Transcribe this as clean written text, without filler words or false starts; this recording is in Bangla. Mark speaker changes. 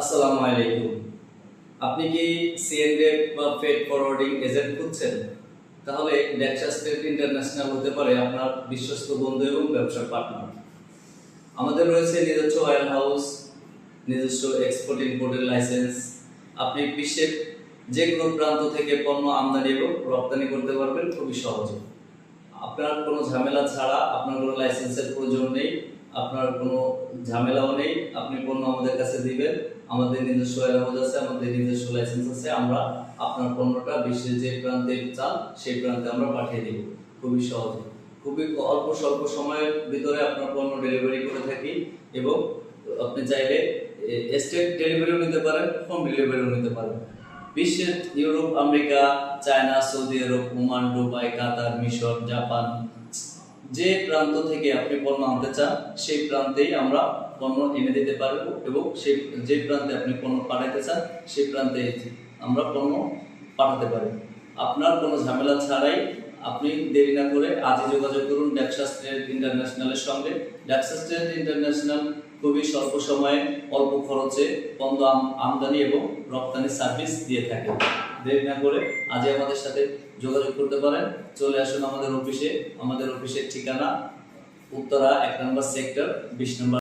Speaker 1: আসসালামু আলাইকুম। আপনি কি সিএনডেট বা ফ্রেট ফরওয়ার্ডিং এজেন্ট খুঁজছেন? তাহলে নেক্সাস ট্রেড ইন্টারন্যাশনাল হতে পারে আপনার বিশ্বস্ত বন্ধু এবং ব্যবসার পার্টনার। আমাদের রয়েছে নিজস্ব ওয়্যার হাউস, নিজস্ব এক্সপোর্ট ইম্পোর্টের লাইসেন্স। আপনি বিশ্বের যে কোনো প্রান্ত থেকে পণ্য আমদানি এবং রপ্তানি করতে পারবেন খুবই সহজে। আপনার কোনো ঝামেলা ছাড়া, আপনার কোনো লাইসেন্সের প্রয়োজন নেই, আপনার কোনো ঝামেলাও নেই। আপনি পণ্য আমাদের কাছে দিবেন, আমাদের নিজস্ব ওয়্যারহাউস আছে, আমাদের নিজস্ব লাইসেন্স আছে। আমরা আপনার পণ্যটা বিশ্বের যে প্রান্তে চান সেই প্রান্তে আমরা পাঠিয়ে দিব খুবই সহজে। খুবই অল্প স্বল্প সময়ের ভিতরে আপনার পণ্য ডেলিভারি করে থাকি এবং আপনি চাইলে স্টেট ডেলিভারিও নিতে পারেন, হোম ডেলিভারিও নিতে পারেন। বিশ্বের ইউরোপ, আমেরিকা, চায়না, সৌদি আরব, ওমান, দুবাই, কাতার, মিশর, জাপান, যে প্রান্ত থেকে আপনি পণ্য আনতে চান সেই প্রান্তেই আমরা পণ্য এনে দিতে পারবো এবং সেই যে প্রান্তে আপনি পণ্য পাঠাতে চান সেই প্রান্তে আমরা পণ্য পাঠাতে পারি আপনার কোনো ঝামেলা ছাড়াই। আপনি দেরি না করে আজই যোগাযোগ করুন নেক্সাস ট্রেড ইন্টারন্যাশনালের সঙ্গে। নেক্সাস ট্রেড ইন্টারন্যাশনাল খুবই স্বল্প সময়ে অল্প খরচে পণ্য আমদানি এবং রপ্তানি সার্ভিস দিয়ে থাকে। দেরি না করে আজই আমাদের সাথে যোগাযোগ করতে পারেন। চলে আসুন আমাদের অফিসে। আমাদের অফিসের ঠিকানা উত্তরা 1 নম্বর সেক্টর 20 নম্বর।